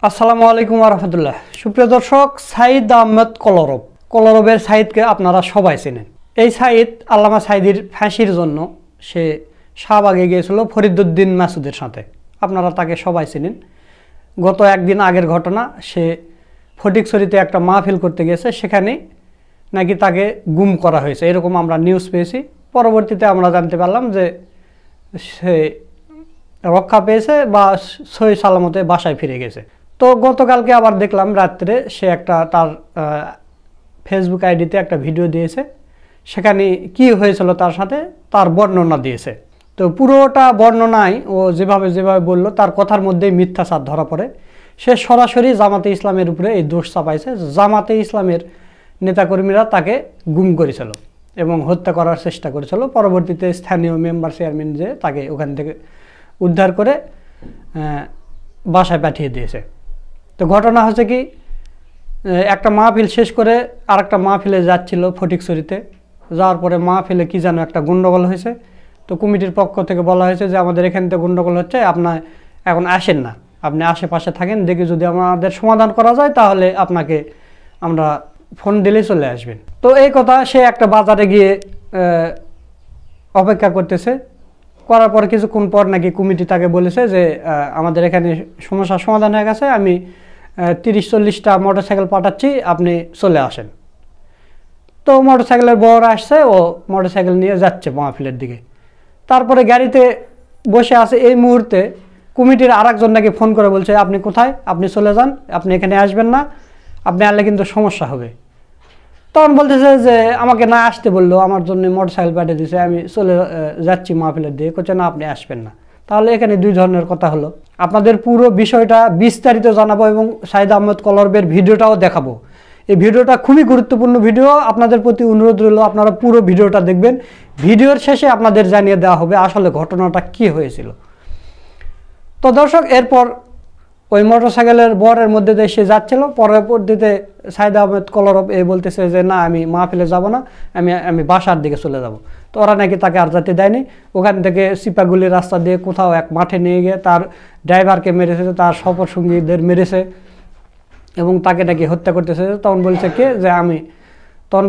আসসালামু আলাইকুম রহমতুল্লাহ। সুপ্রিয় দর্শক, সাইদ আহমেদ কলরবের সাইদকে আপনারা সবাই চেনেন। এই সাইদ আল্লামা সাইদির ফাঁসির জন্য সে শাহবাগে গিয়েছিল ফরিদউদ্দিন মাসুদের সাথে। আপনারা তাকে সবাই চেনেন। গত একদিন আগের ঘটনা, সে ফটিকছড়িতে একটা মাহফিল করতে গেছে, সেখানে নাকি তাকে গুম করা হয়েছে, এরকম আমরা নিউজ পেয়েছি। পরবর্তীতে আমরা জানতে পারলাম যে সে রক্ষা পেয়েছে বা সহি সালামতে বাসায় ফিরে গেছে। তো গতকালকে আবার দেখলাম রাত্রে সে একটা তার ফেসবুক আইডিতে একটা ভিডিও দিয়েছে, সেখানে কি হয়েছিল তার সাথে তার বর্ণনা দিয়েছে। তো পুরোটা বর্ণনায় ও যেভাবে বলল, তার কথার মধ্যেই মিথ্যাচার ধরা পড়ে। সে সরাসরি জামাতে ইসলামের উপরে এই দোষ চাপাইছে। জামাতে ইসলামের নেতাকর্মীরা তাকে গুম করেছিল এবং হত্যা করার চেষ্টা করেছিল। পরবর্তীতে স্থানীয় মেম্বার চেয়ারম্যান যে তাকে ওখান থেকে উদ্ধার করে বাসায় পাঠিয়ে দিয়েছে। তো ঘটনা হচ্ছে কি, একটা মাহফিল শেষ করে আরেকটা মাহফিলে যাচ্ছিল ফটিকছড়িতে। যাওয়ার পরে মাহফিলে কি যেন একটা গণ্ডগোল হয়েছে। তো কমিটির পক্ষ থেকে বলা হয়েছে যে আমাদের এখান থেকে গণ্ডগোল হচ্ছে, আপনার এখন আসেন না, আপনি আশেপাশে থাকেন, দেখে যদি আমাদের সমাধান করা যায় তাহলে আপনাকে আমরা ফোন দিলেই চলে আসবেন। তো এই কথা সে একটা বাজারে গিয়ে অপেক্ষা করতেছে। করার পর কিছুক্ষণ পর নাকি কমিটি তাকে বলেছে যে আমাদের এখানে সমস্যার সমাধান হয়ে গেছে, আমি 30-40টা মোটরসাইকেল পাঠাচ্ছি, আপনি চলে আসেন। তো মোটরসাইকেলের বর আসছে, ও মোটরসাইকেল নিয়ে যাচ্ছে মাহফিলের দিকে। তারপরে গাড়িতে বসে আছে, এই মুহূর্তে কমিটির আরেকজন নাকি ফোন করে বলছে, আপনি কোথায়, আপনি চলে যান, আপনি এখানে আসবেন না, আপনি আসলে কিন্তু সমস্যা হবে। তখন বলতেছে যে আমাকে না আসতে বললো, আমার জন্য মোটরসাইকেল পাঠিয়ে দিয়েছে, আমি চলে যাচ্ছি মাহফিলের দিকে, করছে না আপনি আসবেন না। তাহলে এখানে দুই ধরনের কথা হলো। আপনাদের পুরো বিষয়টা বিস্তারিত জানাবো এবং সাইদ আহমেদ কলরবের ভিডিওটাও দেখাবো। এই ভিডিওটা খুবই গুরুত্বপূর্ণ ভিডিও, আপনাদের প্রতি অনুরোধ রইল আপনারা পুরো ভিডিওটা দেখবেন। ভিডিওর শেষে আপনাদের জানিয়ে দেওয়া হবে আসলে ঘটনাটা কি হয়েছিল। তো দর্শক, এরপর ওই মোটরসাইকেলের বরের মধ্যে দিয়ে সে যাচ্ছিল। পরবর্তীতে সাইদ আহমেদ কলরব বলতেছে যে না, আমি মাহফিলে যাব না, আমি বাসার দিকে চলে যাব। তো ওরা নাকি তাকে আর যেতে দেয়নি। ওখান থেকে সিপাগুলির রাস্তা দিয়ে কোথাও এক মাঠে নিয়ে গিয়ে তার ড্রাইভারকে মেরেছে, তার সফর সঙ্গীদের মেরেছে এবং তাকে নাকি হত্যা করতেছে। তখন বলেছে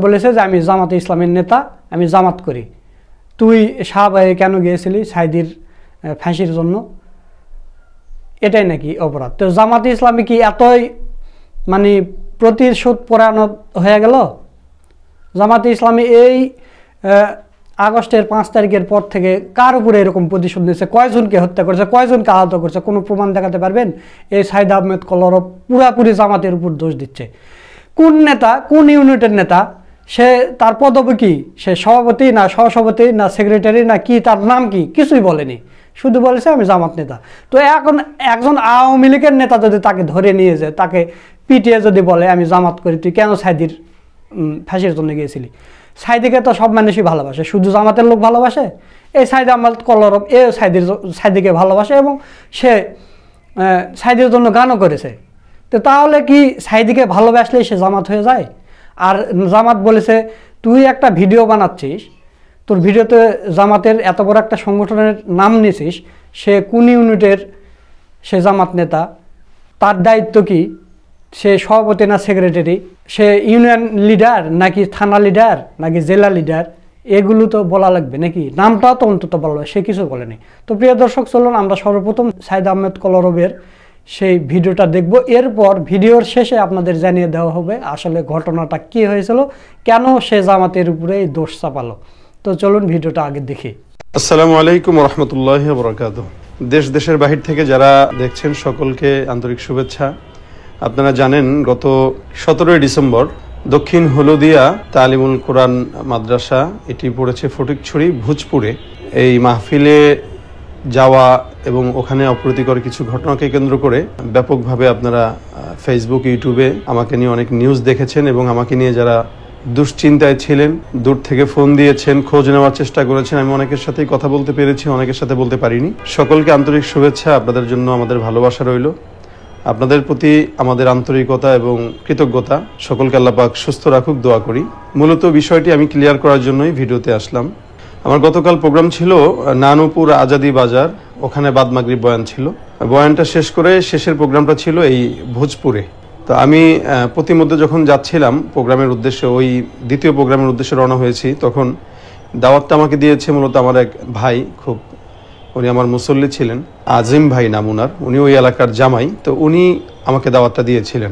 বলেছে যে আমি জামাতে ইসলামের নেতা, আমি জামাত করি। তুই শাহবাগে কেন গিয়েছিলি সাইদির ফাঁসির জন্য? এটাই নাকি অপরাধ। তো জামাতে ইসলামী কি এতই প্রতিশোধ পরায়ণ হয়ে গেল? জামাতে ইসলামী এই আগস্টের 5 তারিখের পর থেকে কার উপরে এরকম প্রতিশোধ নিয়েছে? কয়জনকে হত্যা করেছে, কয়জনকে আহত করেছে? কোনো প্রমাণ দেখাতে পারবেন? এই সাইদ আহমেদ কলরব পুরাপুরি জামাতের উপর দোষ দিচ্ছে। কোন নেতা, কোন ইউনিটের নেতা, সে তার পদবি কি? সে সভাপতি না সহসভাপতি না সেক্রেটারি না কি, তার নাম কি? কিছুই বলেনি, শুধু বলেছে আমি জামাত নেতা। তো এখন একজন আওয়ামী লীগের নেতা যদি তাকে ধরে নিয়ে যায়, তাকে পিটিয়ে যদি বলে আমি জামাত করি, তুই কেন সাইদির ফাঁসির জন্য গিয়েছিলি? সাইদিকে তো সব মানুষই ভালোবাসে, শুধু জামাতের লোক ভালোবাসে? এই সাইদ আহমেদ কলরব সাইদিকে ভালোবাসে এবং সে সাইদির জন্য গানও করেছে। তো তাহলে কি সাইদিকে ভালোবাসলেই সে জামাত হয়ে যায়? আর জামাত বলেছে, তুই একটা ভিডিও বানাচ্ছিস, তোর ভিডিওতে জামাতের এত বড় একটা সংগঠনের নাম নিয়েছিস, সে কোন ইউনিটের সে জামাত নেতা, তার দায়িত্ব কি, সে সভাপতি না সেক্রেটারি, সে ইউনিয়ন লিডার নাকি থানা লিডার নাকি জেলা লিডার, এগুলো তো বলা লাগবে নাকি? নামটাও তো অন্তত বলা, সে কিছু বলেনি। তো প্রিয় দর্শক, চলুন আমরা সর্বপ্রথম সাইদ আহমেদ কলরবের সেই ভিডিওটা দেখব। এরপর ভিডিওর শেষে আপনাদের জানিয়ে দেওয়া হবে আসলে ঘটনাটা কি হয়েছিল, কেন সে জামাতের উপরে এই দোষ চাপালো। তো চলুন ভিডিওটা আগে দেখি। আসসালামু আলাইকুম রাহমাতুল্লাহি ওয়া বারাকাতুহু। দেশ দেশের বাহির থেকে যারা দেখছেন সকলকে আন্তরিক শুভেচ্ছা। আপনারা জানেন গত 17 ডিসেম্বর দক্ষিণ হলদিয়া তালিমুল কোরআন মাদ্রাসা, এটি পড়েছে ফটিকছড়ি ভোজপুরে, এই মাহফিলে যাওয়া এবং ওখানে অপ্রীতিকর কিছু ঘটনাকে কেন্দ্র করে ব্যাপকভাবে আপনারা ফেসবুক, ইউটিউবে আমাকে নিয়ে অনেক নিউজ দেখেছেন এবং আমাকে নিয়ে যারা দুশ্চিন্তায় ছিলেন, দূর থেকে ফোন দিয়েছেন, খোঁজ নেওয়ার চেষ্টা করেছেন। আমি অনেকের সাথেই কথা বলতে পেরেছি, অনেকের সাথে বলতে পারিনি। সকলকে আন্তরিক শুভেচ্ছা, আপনাদের জন্য আমাদের ভালোবাসা রইল। আপনাদের প্রতি আমাদের আন্তরিকতা এবং কৃতজ্ঞতা। সকলকে আল্লাহ পাক সুস্থ রাখুক, দোয়া করি। মূলত বিষয়টি আমি ক্লিয়ার করার জন্যই ভিডিওতে আসলাম। আমার গতকাল প্রোগ্রাম ছিল নানুপুর আজাদি বাজার ওখানে বাদ মাগরিব বয়ান ছিল। বয়ানটা শেষ করে শেষের প্রোগ্রামটা ছিল এই ভোজপুরে। তো আমি প্রতিমধ্যে যখন যাচ্ছিলাম প্রোগ্রামের উদ্দেশ্যে, ওই দ্বিতীয় প্রোগ্রামের উদ্দেশ্যে রওনা হয়েছি, তখন দাওয়াতটা আমাকে দিয়েছে মূলত আমার এক ভাই, খুব উনি আমার মুসল্লি ছিলেন, আজিম ভাই নাম উনার, উনি ওই এলাকার জামাই। তো উনি আমাকে দাওয়াতটা দিয়েছিলেন।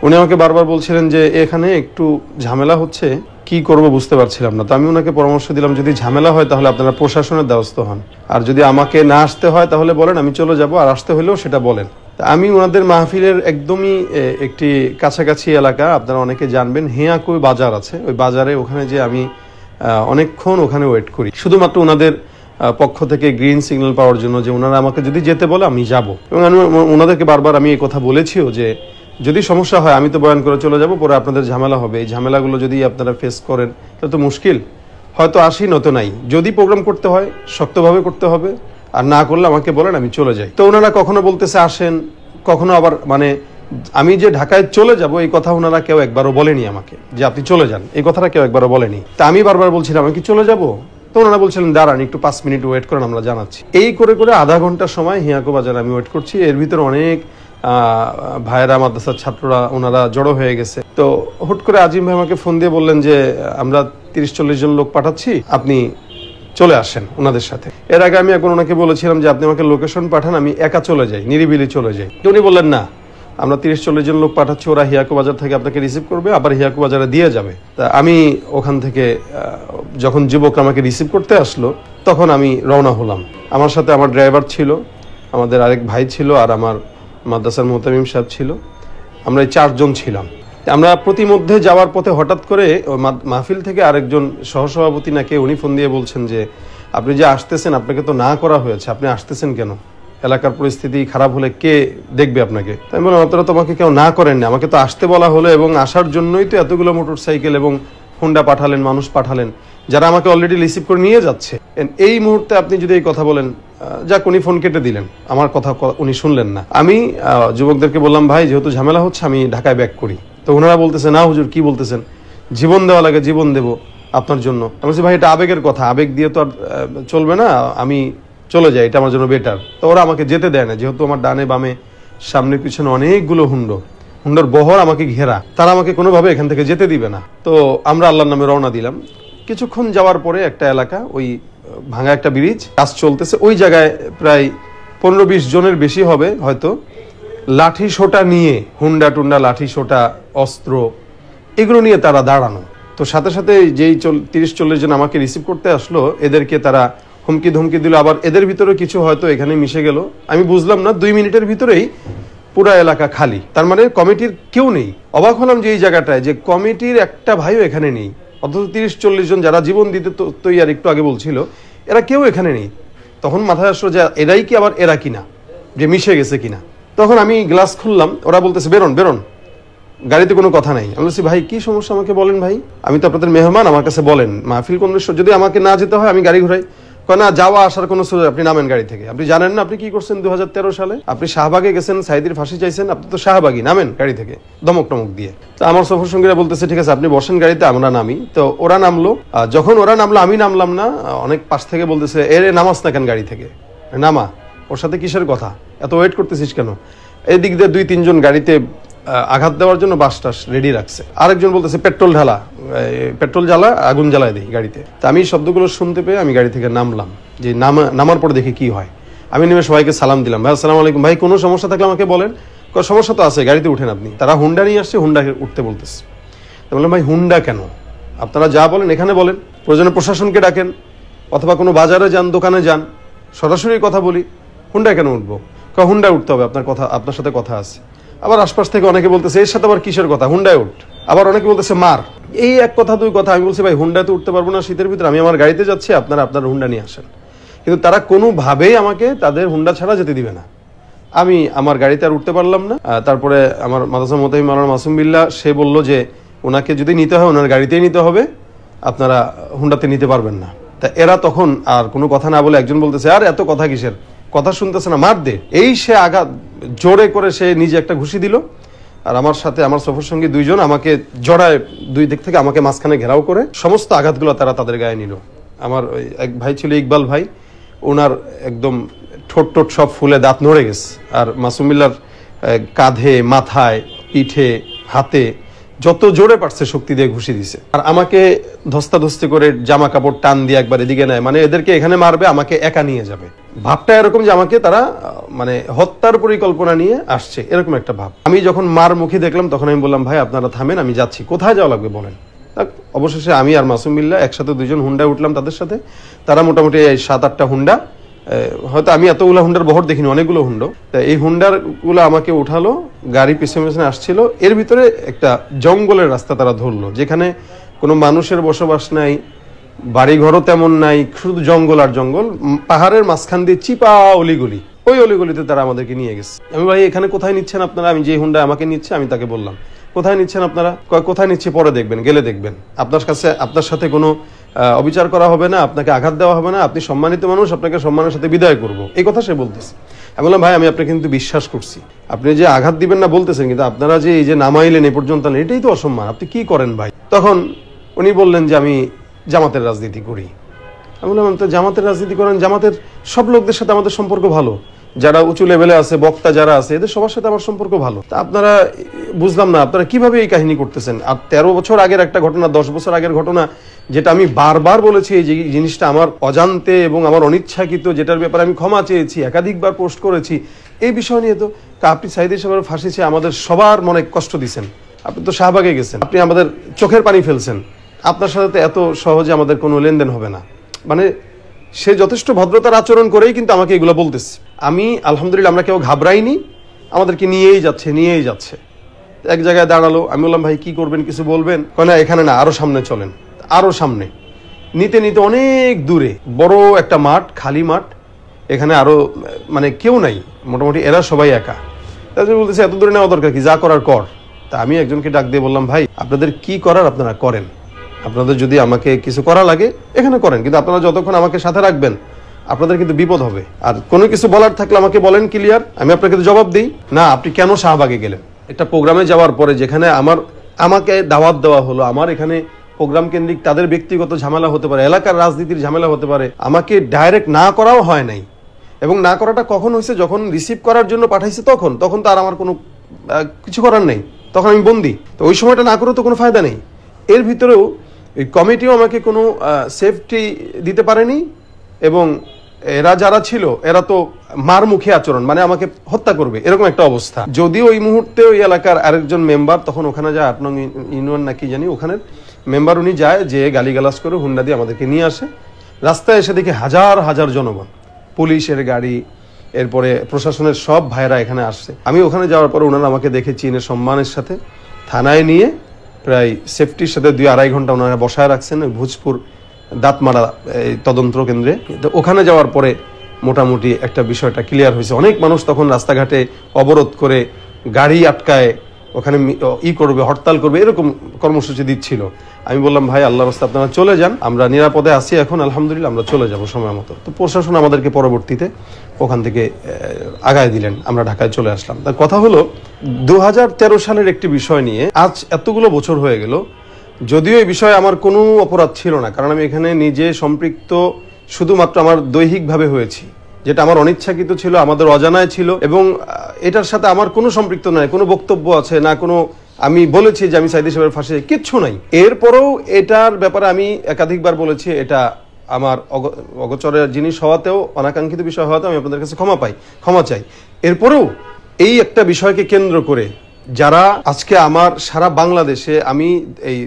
উনি আমাকে বারবার বলছিলেন যে এখানে একটু ঝামেলা হচ্ছে, কি করব বুঝতে পারছিলাম না। তো আমি ওনাকে পরামর্শ দিলাম, যদি ঝামেলা হয় তাহলে আপনারা প্রশাসনের দ্বারস্থ হন, আর যদি আমাকে না আসতে হয় তাহলে বলেন, আমি চলে যাব, আর আসতে হলেও সেটা বলেন। আমি ওনাদের মাহফিলের একদমই একটি কাছাকাছি এলাকা, আপনারা অনেকে জানবেন, হেয়াকুই বাজার আছে, ওই বাজারে ওখানে যে আমি অনেকক্ষণ ওখানে ওয়েট করি, শুধুমাত্র ওনাদের পক্ষ থেকে গ্রিন সিগন্যাল পাওয়ার জন্য, যে ওনারা আমাকে যদি যেতে বলে আমি যাব। এবং আমি ওনাদেরকে বারবার আমি এই কথা বলেছিও যে যদি সমস্যা হয় আমি তো বয়ান করে চলে যাব, পরে আপনাদের ঝামেলা হবে, এই ঝামেলাগুলো যদি আপনারা ফেস করেন তাহলে তো মুশকিল, হয়তো আসি নয়তো নাই। যদি প্রোগ্রাম করতে হয় শক্তভাবে করতে হবে, আর না করলে আমাকে বলেন, আমি চলে যাই। তো ওনারা কখনো বলতেছে আসেন, কখনো আবার মানে আমি যে ঢাকায় চলে যাব এই কথা ওনারা কেউ একবারও বলেনি আমাকে, যে আপনি চলে যান, এই কথাটা কেউ একবারও বলেনি। তা আমি বারবার বলছিলাম আমি কি চলে যাব, তো ওনারা বলছিলেন দাঁড়ান একটু 5 মিনিট ওয়েট করেন, আমরা জানাচ্ছি। এই করে করে আধা ঘন্টার সময় হিয়াকো বাজারে আমি ওয়েট করছি। এর ভিতরে অনেক ভাইয়েরা, মাদ্রাসার ছাত্ররা, ওনারা জড়ো হয়ে গেছে। তো হুট করে আজিম ভাই আমাকে ফোন দিয়ে বললেন যে আমরা 30-40 জন লোক পাঠাচ্ছি, আপনি চলে আসেন ওনাদের সাথে। এর আগে আমি এখন ওনাকে বলেছিলাম যে আপনি আমাকে লোকেশন পাঠান, আমি একা চলে যাই, নিরিবিলি চলে যাই। উনি বললেন না, আমরা 30-40 জন লোক পাঠাচ্ছি, ওরা হিয়াকো বাজার থেকে আপনাকে রিসিভ করবে, আবার হিয়াকো বাজারে দিয়ে যাবে। তা আমি ওখান থেকে যখন যুবকরা আমাকে রিসিভ করতে আসলো তখন আমি রওনা হলাম। আমার সাথে আমার ড্রাইভার ছিল, আমাদের আরেক ভাই ছিল, আর আমার মাদ্রাসার মোতামিম সাহেব ছিল। আমরা এই 4 জন ছিলাম। আমরা প্রতিমধ্যে যাওয়ার পথে হঠাৎ করে মাহফিল থেকে আরেকজন সহসভাপতি নাকি উনি ফোন দিয়ে বলছেন যে আপনি যে আসতেছেন, আপনাকে তো না করা হয়েছে, আপনি আসতেছেন কেন, এলাকার পরিস্থিতি খারাপ হলে কে দেখবে আপনাকে। তাই বললাম আপনারা তো আমাকে কেউ না করেন না, আমাকে তো আসতে বলা হলো, এবং আসার জন্যই তো এতগুলো মোটরসাইকেল এবং হুন্ডা পাঠালেন, মানুষ পাঠালেন, যারা আমাকে অলরেডি রিসিভ করে নিয়ে যাচ্ছে। এই মুহূর্তে আপনি যদি এই কথা বলেন, যাক উনি ফোন কেটে দিলেন, আমার কথা উনি শুনলেন না। আমি যুবকদেরকে বললাম ভাই যেহেতু ঝামেলা হচ্ছে আমি ঢাকায় ব্যাক করি। তো ওনারা বলতেছে না হুজুর কি বলতেছেন, জীবন দেওয়া লাগে, জীবন দেব আপনার জন্য। আমি বলছি ভাই এটা আবেগের কথা, আবেগ দিয়ে তো আর চলবে না, আমি চলে যাই, এটা আমার জন্য বেটার। তো ওরা আমাকে যেতে দেয় না, যেহেতু আমার ডানে বামে সামনে পিছনে অনেকগুলো হুন্ডার বহর আমাকে ঘেরা, তারা আমাকে কোনোভাবে এখান থেকে যেতে দিবে না। তো আমরা আল্লাহর নামে রওনা দিলাম। কিছুক্ষণ যাওয়ার পরে একটা এলাকা, ওই ভাঙা একটা ব্রিজ, কাজ চলতেছে, ওই জায়গায় প্রায় 15-20 জনের বেশি হবে হয়তো, লাঠি সোটা নিয়ে, হুন্ডা টুন্ডা লাঠি সোটা অস্ত্র এগুলো নিয়ে তারা দাঁড়ানো। তো সাথে সাথে যেই 30-40 জন আমাকে রিসিভ করতে আসলো, এদেরকে তারা হুমকি ধমকি দিল, আবার এদের ভিতরে কিছু হয়তো এখানে মিশে গেল। আমি বুঝলাম না, 2 মিনিটের ভিতরেই পুরা এলাকা খালি, তার মানে কমিটির কেউ নেই। অবাক হলাম যে এই জায়গাটায় যে কমিটির একটা ভাইও এখানে নেই, অথচ 30-40 জন যারা জীবন দিতে তৈরি, একটু আগে বলছিল, এরা কেউ এখানে নেই। তখন মাথায় আসলো যে এরাই কি আবার এরা কিনা, যে মিশে গেছে কিনা। তখন আমি গ্লাস খুললাম, ওরা বলতেছে বেরোন বেরোন, গাড়িতে কোনো কথা নাই। আমি বলছি ভাই কি সমস্যা আমাকে বলেন ভাই, আমি তো আপনাদের মেহমান, আমার কাছে বলেন, মাহফিল কোন যদি আমাকে না যেতে হয় আমি গাড়ি ঘুরাই। না, যাওয়া আসার কোনো সুযোগ, আপনি নামেন গাড়ি থেকে। আপনি জানেন না আপনি কি করছেন 2013 সালে, আপনি শাহবাগে গেছেন, সাইদির ফাঁসি চাইছেন, আপনি তো শাহবাগী, নামেন গাড়ি থেকে, ধমক টমক দিয়ে। তো আমার সফর সঙ্গীরা বলতেছে ঠিক আছে আপনি বসেন গাড়িতে, আমরা নামি। তো ওরা নামলো, যখন ওরা নামলো আমি নামলাম না, অনেক পাশ থেকে বলতেছে এরে নামাস না কেন গাড়ি থেকে, নামা, ওর সাথে কিসের কথা, এত ওয়েট করতেছিস কেন। এই দিক দিয়ে 2-3 জন গাড়িতে আঘাত দেওয়ার জন্য বাস টাস রেডি রাখছে। আরেকজন বলতেছে পেট্রোল ঢালা, পেট্রোল জ্বালা, আগুন জ্বালায় দিই গাড়িতে। তা আমি শব্দগুলো শুনতে পেয়ে আমি গাড়ি থেকে নামলাম, যে নামার পরে দেখি কি হয়। আমি নেমে সবাইকে সালাম দিলাম, ভাই আসসালামু আলাইকুম, ভাই কোনো সমস্যা থাকলে আমাকে বলেন। সমস্যা তো আছে, গাড়িতে উঠেন আপনি। তারা হুন্ডা নিয়ে আসছে, হুন্ডা উঠতে বলতেছে। বললাম ভাই হুন্ডা কেন, আপনারা যা বলেন এখানে বলেন, প্রয়োজনে প্রশাসনকে ডাকেন, অথবা কোনো বাজারে যান, দোকানে যান, সরাসরি কথা বলি, হুন্ডা কেন উঠবো। হুন্ডা উঠতে হবে, আপনার সাথে কথা আছে। আবার আশপাশ থেকে অনেকে বলতেছে এর সাথে আবার কিসের কথা, হুন্ডায় উঠ। আবার অনেকে বলতেছে মার। এই এক কথা 2 কথা। আমি বলছি ভাই হুন্ডাতে উঠতে পারবো না শীতের ভিতরে, আমি আমার গাড়িতে যাচ্ছি, আপনারা আপনার হুন্ডা নিয়ে আসেন। কিন্তু তারা কোনোভাবেই আমাকে তাদের হুন্ডা ছাড়া যেতে দিবে না। আমি আমার গাড়িতে আর উঠতে পারলাম না। তারপরে আমার মাদ্রাসা মোতামিম মাওলানা মাসুম বিল্লাহ, সে বলল যে ওনাকে যদি নিতে হয় ওনার গাড়িতেই নিতে হবে, আপনারা হুন্ডাতে নিতে পারবেন না। তা এরা তখন আর কোনো কথা না বলে একজন বলতেছে আর এত কথা কিসের, কথা শুনতেছে না, মার দে। এই সে আঘাত জোরে করে সে নিজে একটা ঘুষি দিল, আর আমার সাথে আমার সফর সঙ্গী 2 জন আমাকে জড়ায় 2 দিক থেকে আমাকে মাঝখানে ঘেরাও করে সমস্ত আঘাতগুলো তারা তাদের গায়ে নিল। আমার ওই এক ভাই ছিল ইকবাল ভাই, ওনার একদম ঠোঁট টোট সব ফুলে দাঁত নড়ে গেছে। আর মাসুম বিল্লাহর কাঁধে, মাথায়, পিঠে, হাতে যত জোরে পারছে শক্তি দিয়ে ঘুষি দিছে। আর আমাকে ধস্তাধস্তি করে জামা কাপড় টান দিয়ে একবার এদিকে নেয়, মানে এদেরকে এখানে মারবে, আমাকে একা নিয়ে যাবে। ভাবটা এরকম যে আমাকে তারা মানে হত্যার পরিকল্পনা নিয়ে আসছে, এরকম একটা ভাব। আমি যখন মার মুখে দেখলাম তখন আমি বললাম, ভাই আপনারা থামেন, আমি যাচ্ছি। কোথায় যাওয়া লাগবে বলেন। অবশেষে আমি আর মাসুম বিল্লাহ একসাথে 2জন হুন্ডায় উঠলাম তাদের সাথে। তারা মোটামুটি 7-8টা হুন্ডা, হয়তো আমি এতগুলো হুন্ডার বহর দেখিনি, অনেকগুলো হুন্ডো। এই হুন্ডার গুলো আমাকে উঠালো, গাড়ি পিছনে পিছনে আসছিল। এর ভিতরে একটা জঙ্গলের রাস্তা তারা ধরলো, যেখানে কোনো মানুষের বসবাস নাই, বাড়িঘরও তেমন নাই, শুধু জঙ্গল আর জঙ্গল। পাহাড়ের মাঝখান দিয়ে চিপা অলিগলি, ওই অলিগলিতে তারা আমাদেরকে নিয়ে গেছে। আমি ভাই এখানে কোথায় নিচ্ছেন আপনারা? আমি যে হুন্ডা আমাকে নিচ্ছে আমি তাকে বললাম, কোথায় নিচ্ছেন আপনারা? কোথায় নিচ্ছে পরে দেখবেন, গেলে দেখবেন। আপনার সাথে কোনো অবিচার করা হবে না, আপনাকে আঘাত দেওয়া হবে না, আপনি সম্মানিত মানুষ, আপনাকে সম্মানের সাথে বিদায় করব, এই কথা সে বলতেছে। আমি বললাম, ভাই আমি আপনাকে কিন্তু বিশ্বাস করছি, আপনি যে আঘাত দিবেন না বলতেছেন, কিন্তু আপনারা যে এই যে নামাইলেন এ পর্যন্ত, এটাই তো অসম্মান, আপনি কি করেন ভাই? তখন উনি বললেন যে আমি জামাতের রাজনীতি করি। আমি বললাম, তো জামাতের রাজনীতি করেন, জামাতের সব লোকদের সাথে আমাদের সম্পর্ক ভালো, যারা উঁচু লেভেলে আছে, বক্তা যারা আছে, এদের সবার সাথে আমার সম্পর্ক ভালো। তা আপনারা বুঝলাম না আপনারা কিভাবে এই কাহিনী করতেছেন। আর 13 বছর আগের একটা ঘটনা, 10 বছর আগের ঘটনা, যেটা আমি বারবার বলেছি, এই জিনিসটা আমার অজান্তে এবং আমার অনিচ্ছাকৃত, যেটার ব্যাপারে আমি ক্ষমা চেয়েছি, একাধিকবার পোস্ট করেছি, এই বিষয় নিয়ে তো আপনি সাইদি সাহেবের ফাঁসি চেয়ে আমাদের সবার মনে কষ্ট দিচ্ছেন। আপনি তো শাহবাগে গেছেন, আপনি আমাদের চোখের পানি ফেলছেন, আপনার সাথে তো এত সহজে আমাদের কোনো লেনদেন হবে না। মানে সে যথেষ্ট ভদ্রতার আচরণ করেই কিন্তু আমাকে এগুলো বলতেছে। আমি আলহামদুলিল্লাহ, আমরা কেউ ঘাবড়াইনি, আমাদেরকে নিয়েই যাচ্ছে। এক জায়গায় দাঁড়ালো, আমি বললাম, ভাই কি করবেন, কিছু বলবেন? না এখানে না, আরো সামনে চলেন। আরো সামনে নিতে নিতে অনেক দূরে বড় একটা মাঠ, খালি মাঠ, এখানে আরো মানে কেউ নাই, মোটামুটি এরা সবাই একা। তাদের বলতেছে, এত দূরে নেওয়া দরকার কি, যা করার কর। তা আমি একজনকে ডাক দিয়ে বললাম, ভাই আপনাদের কি করার আপনারা করেন, আপনাদের যদি আমাকে কিছু করা লাগে এখানে করেন, কিন্তু আপনারা যতক্ষণ আমাকে সাথে রাখবেন আপনাদের কিন্তু বিপদ হবে। আর কোনো কিছু বলার থাকলে আমাকে বলেন ক্লিয়ার, আমি আপনাকে জবাব দিই। না আপনি কেন শাহবাগে গেলেন? একটা প্রোগ্রামে যাওয়ার পরে যেখানে আমাকে দাওয়াত দেওয়া হলো, আমার এখানে প্রোগ্রাম কেন্দ্রিক তাদের ব্যক্তিগত ঝামেলা হতে পারে, এলাকার রাজনীতির ঝামেলা হতে পারে, আমাকে ডাইরেক্ট না করাও হয় নাই। এবং না করাটা কখন হয়েছে, যখন রিসিভ করার জন্য পাঠাইছে তখন তো আর আমার কোনো কিছু করার নেই, তখন আমি বন্দি। তো ওই সময়টা না করেও তো কোনো ফায়দা নেই। এর ভিতরেও এই কমিটিও আমাকে কোনো সেফটি দিতে পারেনি, এবং এরা যারা ছিল এরা তো মার মুখে আচরণ, মানে আমাকে হত্যা করবে এরকম একটা অবস্থা। যদিও ওই মুহূর্তে ওই এলাকার আরেকজন মেম্বার তখন ওখানে যায়, 8 নং ইউনিয়ন নাকি জানি, ওখানের মেম্বার উনি যায়, যে গালিগালাজ করে হুন্ডা দিয়ে আমাদেরকে নিয়ে আসে। রাস্তায় এসে দেখি হাজার হাজার জনগণ, পুলিশের গাড়ি, এরপরে প্রশাসনের সব ভাইরা এখানে আসছে। আমি ওখানে যাওয়ার পরে ওনারা আমাকে দেখে চিনে সম্মানের সাথে থানায় নিয়ে প্রায় সেফটির সাথে 2-2.5 ঘন্টা ওনারা বসায় রাখছেন ভোজপুর দাঁতমারা তদন্ত কেন্দ্রে। তো ওখানে যাওয়ার পরে মোটামুটি একটা বিষয়টা ক্লিয়ার হয়েছে। অনেক মানুষ তখন রাস্তাঘাটে অবরোধ করে, গাড়ি আটকায়, ওখানে করবে, হরতাল করবে, এরকম কর্মসূচি দিচ্ছিল। আমি বললাম, ভাই আল্লাহর রাস্তায় আপনারা চলে যান, আমরা নিরাপদে আছি এখন আলহামদুলিল্লাহ, আমরা চলে যাব সময় মতো। তো প্রশাসন আমাদেরকে পরবর্তীতে ওখান থেকে আগায় দিলেন, আমরা ঢাকায় চলে আসলাম। তার কথা হলো 2013 সালের একটি বিষয় নিয়ে আজ এতগুলো বছর হয়ে গেল, যদিও এই বিষয়ে আমার কোনো অপরাধ ছিল না, কারণ আমি এখানে নিজে সম্পৃক্ত শুধুমাত্র আমার দৈহিকভাবে হয়েছি, যেটা আমার অনিচ্ছাকৃত ছিল, আমাদের অজানায় ছিল, এবং এটার সাথে আমার কোনো সম্পৃক্ত নাই, কোনো বক্তব্য আছে না, কোনো আমি বলেছি যে আমি সাইদি সাহেবের ফাঁসি, কিচ্ছু নাই। এরপরেও এটার ব্যাপারে আমি একাধিকবার বলেছি, এটা আমার অগোচরের জিনিস হওয়াতেও, অনাকাঙ্ক্ষিত বিষয় হওয়াতেও আমি আপনাদের কাছে ক্ষমা চাই। এরপরেও এই একটা বিষয়কে কেন্দ্র করে যারা আজকে আমার সারা বাংলাদেশে, আমি এই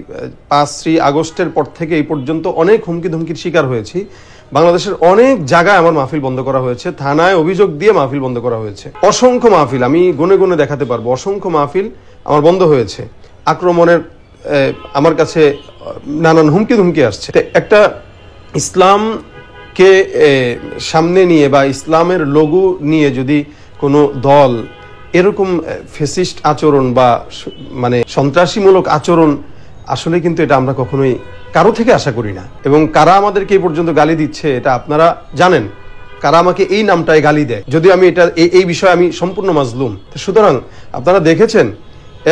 5 আগস্টের পর থেকে এই পর্যন্ত অনেক হুমকি ধমকির শিকার হয়েছি। বাংলাদেশের অনেক জায়গায় আমার মাহফিল বন্ধ করা হয়েছে, থানায় অভিযোগ দিয়ে মাহফিল বন্ধ করা হয়েছে। অসংখ্য মাহফিল আমি গুনে গুনে দেখাতে পারবো, অসংখ্য মাহফিল আমার বন্ধ হয়েছে। আক্রমণের আমার কাছে নানান হুমকি ধমকি আসছে। একটা ইসলামকে সামনে নিয়ে বা ইসলামের লোগো নিয়ে যদি কোনো দল এরকম ফেসিস্ট আচরণ বা মানে সন্ত্রাসীমূলক আচরণ, আসলে কিন্তু এটা আমরা কখনোই কারো থেকে আশা করি না। এবং কারা আমাদেরকে এই পর্যন্ত গালি দিচ্ছে এটা আপনারা জানেন, কারা আমাকে এই নামটায় গালি দেয়, যদিও আমি এটা এই বিষয়ে আমি সম্পূর্ণ মাজলুম। সুতরাং আপনারা দেখেছেন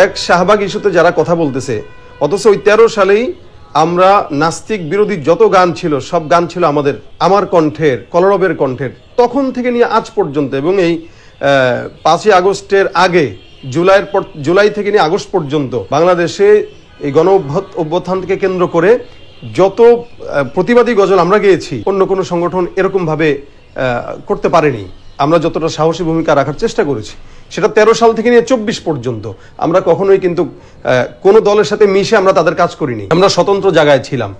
এক শাহবাগ ইস্যুতে যারা কথা বলতেছে, অথচ ওই 13 সালেই আমরা নাস্তিক বিরোধী যত গান ছিল সব গান ছিল আমার কণ্ঠের, কলরবের কণ্ঠের, তখন থেকে নিয়ে আজ পর্যন্ত, এবং এই 5ই আগস্টের আগে জুলাই থেকে নিয়ে আগস্ট পর্যন্ত বাংলাদেশে এই গণ অভ্যুত্থানকে কেন্দ্র করে যত প্রতিবাদী গজল আমরা গেয়েছি, অন্য কোনো সংগঠন এরকম ভাবে করতে পারেনি। আমরা যতটা সাহসী ভূমিকা রাখার চেষ্টা করেছি, সেটা 13 সাল থেকে নিয়ে 24 পর্যন্ত আমরা কখনোই কিন্তু কোনো দলের সাথে মিশে আমরা তাদের কাজ করিনি। আমরা স্বতন্ত্র জায়গায় ছিলাম,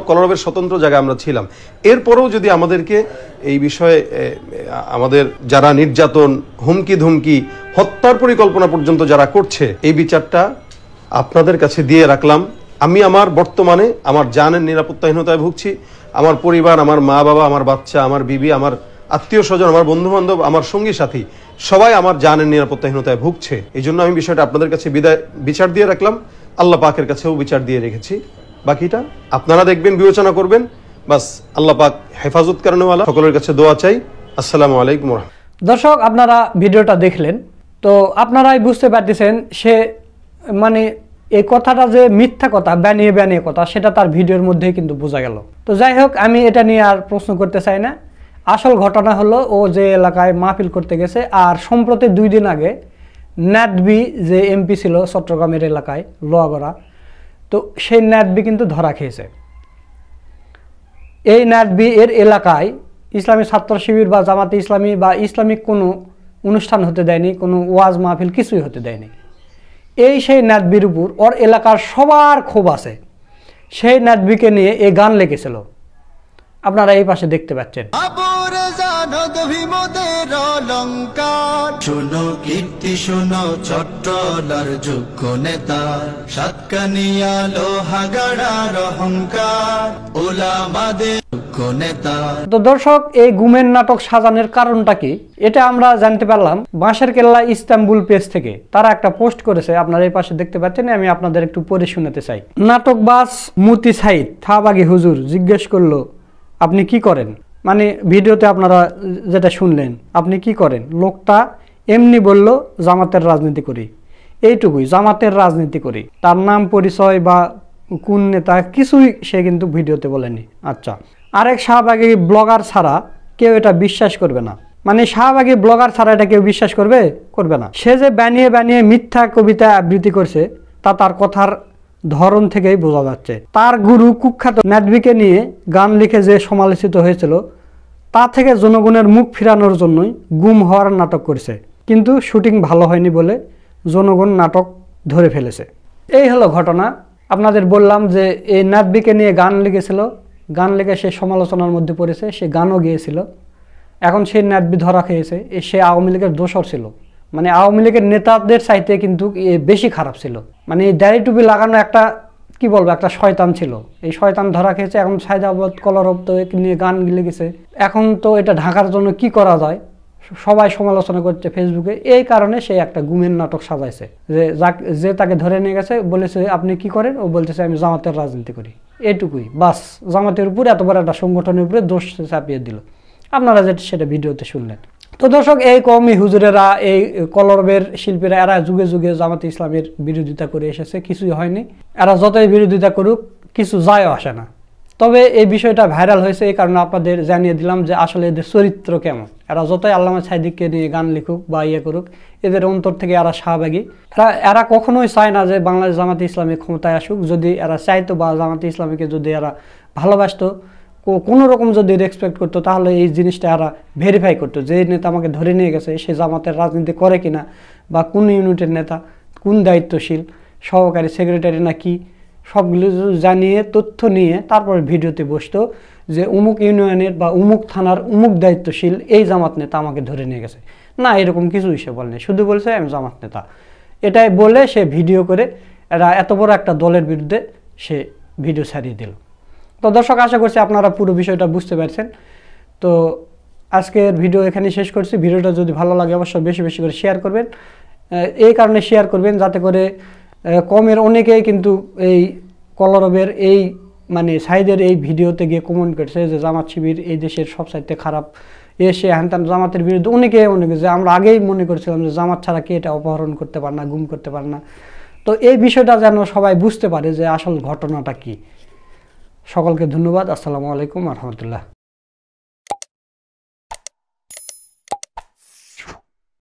কলরবের স্বতন্ত্র জায়গায় আমরা ছিলাম। এরপরেও যদি আমাদেরকে এই বিষয়ে আমাদের যারা নির্যাতন, হুমকি ধুমকি, হত্যার পরিকল্পনা পর্যন্ত যারা করছে, এই বিচারটা আপনাদের কাছে দিয়ে রাখলাম। আমি আমার বর্তমানে আমার জানের নিরাপত্তাহীনতায় ভুগছি। আমার পরিবার, আমার মা বাবা, আমার বাচ্চা, আমার বিবি, আমার আত্মীয় স্বজন, আমার বন্ধু বান্ধব, আমার সঙ্গী সাথী সবাই আমার জানের নিরাপত্তাহীনতায় ভুগছে। এই জন্য আমি বিষয়টা আপনাদের কাছে বিচার দিয়ে রাখলাম, আল্লাহ পাকের কাছেও বিচার দিয়ে রেখেছি। বাকিটা আপনারা দেখবেন, বিবেচনা করবেন। বাস আল্লাহ পাক হেফাজত করেনওয়ালা, সকলের কাছে দোয়া চাই। আসসালামু আলাইকুম। দর্শক, আপনারা ভিডিওটা দেখলেন, তো আপনারাই বুঝতে পারতেছেন সে মানে এই কথাটা যে মিথ্যা কথা, বানিয়ে কথা, সেটা তার ভিডিওর মধ্যেই কিন্তু বোঝা গেল। তো যাই হোক, আমি এটা নিয়ে আর প্রশ্ন করতে চাই না। আসল ঘটনা হলো, ও যে এলাকায় মাহফিল করতে গেছে, আর সম্প্রতি 2 দিন আগে ন্যাটবি যে এমপি ছিল চট্টগ্রামের এলাকায় লোহাগড়া, তো সেই ন্যাটবি কিন্তু ধরা খেয়েছে। এই ন্যাটবি এর এলাকায় ইসলামী ছাত্র শিবির বা জামাতে ইসলামী বা ইসলামিক কোনো অনুষ্ঠান হতে দেয়নি, কোনো ওয়াজ মাহফিল কিছুই হতে দেয়নি। এই সেই ন্যাটবির উপর ওর এলাকার সবার ক্ষোভ আছে। সেই ন্যাটবিকে নিয়ে এই গান লিখেছিল, আপনারা এই পাশে দেখতে পাচ্ছেন। শোনো কীর্তি, শোনো চট্টলার যোগ্য নেতা, সাতকানিয়া লোহাগাড়ার অহংকার, ওলামাদের যোগ্য নেতা। তো দর্শক, এই গুমের নাটক সাজানোর কারণটা কি, এটা আমরা জানতে পারলাম বাঁশের কেল্লা ইস্তাম্বুল পেজ থেকে। তারা একটা পোস্ট করেছে, আপনারা এই পাশে দেখতে পাচ্ছেন। আমি আপনাদের একটু পড়ে শোনাতে চাই। নাটকবাজ মুতি সাইদ থাবাগি হুজুর জিজ্ঞেস করলো, আপনি কি করেন? মানে ভিডিওতে আপনারা যেটা শুনলেন, আপনি কি করেন? লোকটা এমনি বলল, জামাতের রাজনীতি করি, এইটুকুই, জামাতের রাজনীতি করি। তার নাম, পরিচয় বা কোন নেতা কিছুই সে কিন্তু ভিডিওতে বলেনি। আচ্ছা, আরেক শাহবাগী ব্লগার ছাড়া কেউ এটা বিশ্বাস করবে না। মানে শাহবাগী ব্লগার ছাড়া এটা কেউ বিশ্বাস করবে না। সে যে বানিয়ে মিথ্যা কবিতা আবৃত্তি করছে, তা তার কথার ধরন থেকেই বোঝা যাচ্ছে। তার গুরু কুখ্যাত ন্যাটবিকে নিয়ে গান লিখে যে সমালোচিত হয়েছিল, তা থেকে জনগণের মুখ ফিরানোর জন্যই গুম হওয়ার নাটক করেছে। কিন্তু শুটিং ভালো হয়নি বলে জনগণ নাটক ধরে ফেলেছে। এই হলো ঘটনা। আপনাদের বললাম যে এই ন্যাটবিকে নিয়ে গান লিখেছিল, গান লিখে সে সমালোচনার মধ্যে পড়েছে, সে গানও গেয়েছিল। এখন সেই ন্যাটবি ধরা খেয়েছে। সে আওয়ামী লীগের দোসর ছিল, মানে আওয়ামী লীগের নেতাদের চাইতে কিন্তু বেশি খারাপ ছিল। মানে দাড়ি টুপি লাগানো একটা কি বলবো, একটা শয়তান ছিল। এই শয়তান ধরা খেয়েছে। এখন সায়দাবাদ কলরব তো নিয়ে গান লিখেছে। এখন তো এটা ঢাকার জন্য কি করা যায়, সবাই সমালোচনা করছে ফেসবুকে। এই কারণে সে একটা গুমের নাটক সাজাইছে। যে তাকে ধরে নিয়ে গেছে, বলেছে আপনি কি করেন? ও বলতেছে আমি জামাতের রাজনীতি করি। এইটুকুই, বাস। জামাতের উপরে এত বড় একটা সংগঠনের উপরে দোষ চাপিয়ে দিল। আপনারা সেটা ভিডিওতে শুনলেন। তো দর্শক, এই কওমি হুজুরেরা, এই কলরবের শিল্পীরা, এরা যুগে যুগে জামাতে ইসলামের বিরোধিতা করে এসেছে, কিছুই হয়নি। এরা যতই বিরোধিতা করুক, কিছু যায়ও আসে না। তবে এই বিষয়টা ভাইরাল হয়েছে, এই কারণে আপনাদের জানিয়ে দিলাম যে আসলে এদের চরিত্র কেমন। এরা যতই আল্লামা সাইদিককে নিয়ে গান লিখুক বা করুক, এদের অন্তর থেকে এরা শাহবাগী। এরা কখনোই চায় না যে বাংলাদেশ জামাতে ইসলামী ক্ষমতায় আসুক। যদি এরা চাইতো বা জামাতে ইসলামীকে যদি এরা ভালোবাসতো, কোনো রকম যদি রেসপেক্ট করতো, তাহলে এই জিনিসটা এরা ভেরিফাই করতো যে নেতা আমাকে ধরে নিয়ে গেছে সে জামাতের রাজনীতি করে কিনা, বা কোন ইউনিটের নেতা, কোন দায়িত্বশীল, সহকারী সেক্রেটারি না কি, সবগুলো জানিয়ে তথ্য নিয়ে তারপরে ভিডিওতে বসতো যে অমুক ইউনিয়নের বা অমুক থানার অমুক দায়িত্বশীল এই জামাত নেতা আমাকে ধরে নিয়ে গেছে। না, এরকম কিছুই সে বলেনি, শুধু বলছে আমি জামাত নেতা। এটাই বলে সে ভিডিও করে এরা এত বড় একটা দলের বিরুদ্ধে সে ভিডিও ছাড়িয়ে দিল। তো দর্শক, আশা করছি আপনারা পুরো বিষয়টা বুঝতে পারছেন। তো আজকের ভিডিও এখানে শেষ করছি। ভিডিওটা যদি ভালো লাগে অবশ্যই বেশি বেশি করে শেয়ার করবেন। এই কারণে শেয়ার করবেন যাতে করে কমের অনেকেই কিন্তু এই কলরবের এই মানে সাইদের এই ভিডিওতে গিয়ে কমেন্ট করছে যে জামাত শিবির এই দেশের সবচাইতে খারাপ, এসে হ্যান জামাতের বিরুদ্ধে অনেকে যে আমরা আগেই মনে করেছিলাম যে জামাত ছাড়া কে এটা অপহরণ করতে পারে না, গুম করতে পারে না। তো এই বিষয়টা যেন সবাই বুঝতে পারে যে আসল ঘটনাটা কি। সকলকে ধন্যবাদ। আসসালামু আলাইকুম রহমতুল্লাহ।